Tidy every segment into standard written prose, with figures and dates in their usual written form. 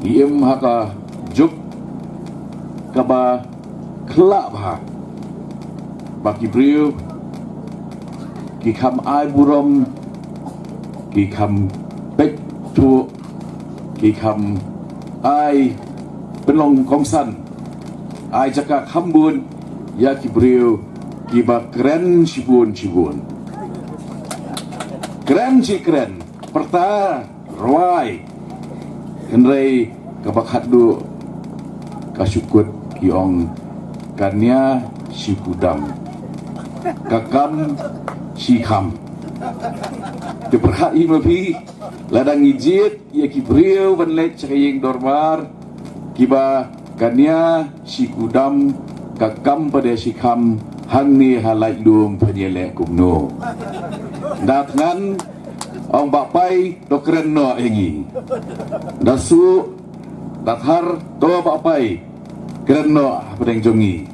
iem haka juk kaba kelak bah baki beliau ki kam ai burom ki kam pek tu ki kam ai penlong kongsan ai jaka kambun ya ki beliau ki ba keren sibun keren perta roai henrei kabakhat du kasukut kiong kanya si kudam kakam si kham de perhat imapi ladang ijit ya ki brio van let chayeng dormar kiba kanya si kudam kakam pada si kham hang ni halai lum penyelek kumno datngan ong bapai dokren no engi dasu dathar to bapai keren no pedeng jongi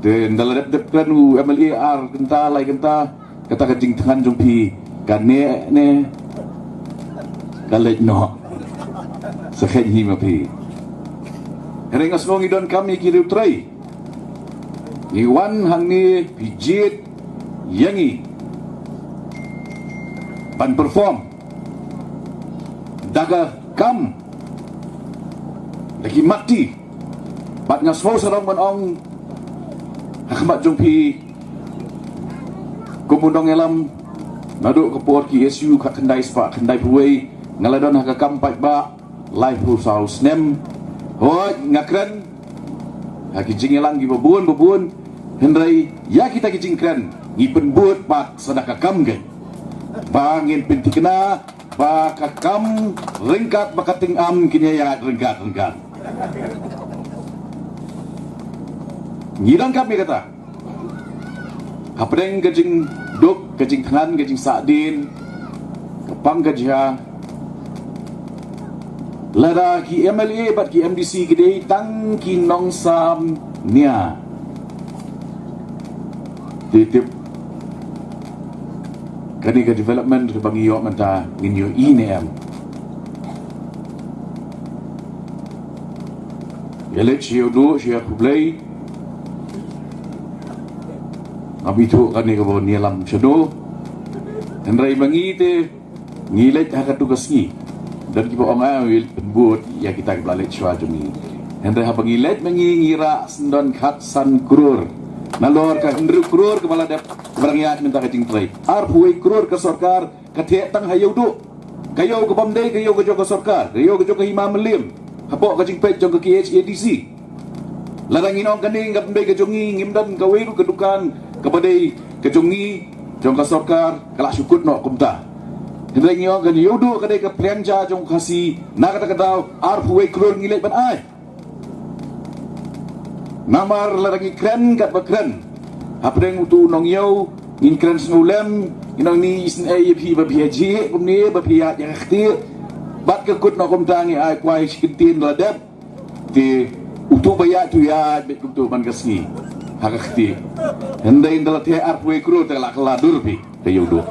den dalam dep keren u MLAR kenta lai kenta kata kajing tangan jompi kane ne kalej no sakhen hi mapi rengas ngongi don kami kiri utrai Iwan hang ni pijit yangi pan perform daga kam lagi mati bat ngasmo sarong menong hakmat jumpi kumundong elam nadu kepor ki SU ka kendai spa kendai puai ngaladon haka kam pat ba live rusal snem ho ngakren haki jingelang gi bebun henrai ya kita ki jingkren ngipen buat pak sadaka kam ge bangin pinti kena bakakam ringkat bakating am kini ya ringkat ngidang kami kata hapdeng gajing duk gajing tangan gajing sadin kepang gajah lada ki MLA bat ki MDC gede tang ki nong sam nia titip kani ke development ke bagi yok menta nginyo INM yelet siyo do siya kublay abito kani ke bon nielam syodo henrai mangite ngilet haka tugas ni dan kibo ongai penbut ya kita kebalet sywa jumi henrai ha bangilet mengingira sendon khat san krur nalor ka hendru krur kepala dep berangya minta kajing trai arpuai krur ke sorkar kathe tang hayau du kayo ke bomdai kayo ke joko sorkar kayo ke joko himam lim hapok kajing pet joko KHADC larang inong kaning gapndai ke jongi ngimdan kaweru kedukan kepadai ke jongi joko sorkar kalak syukut no kumta hendai ngiyong kan yudu kadai ke prianja jong kasi na kata kadau arpuai krur ngilet ban ai namar larangi kren kat bakren hapdeng utu nong yau in kren snulem inong ni isn AFP babiaji kumni babiat yang khti bat ke kut no kumtangi ai kwai sikintin ladap ti utu bayat tu ya bet kumtu ban kasni hak khti hendai ndalat he arpwe kru telak ladur pi te yudu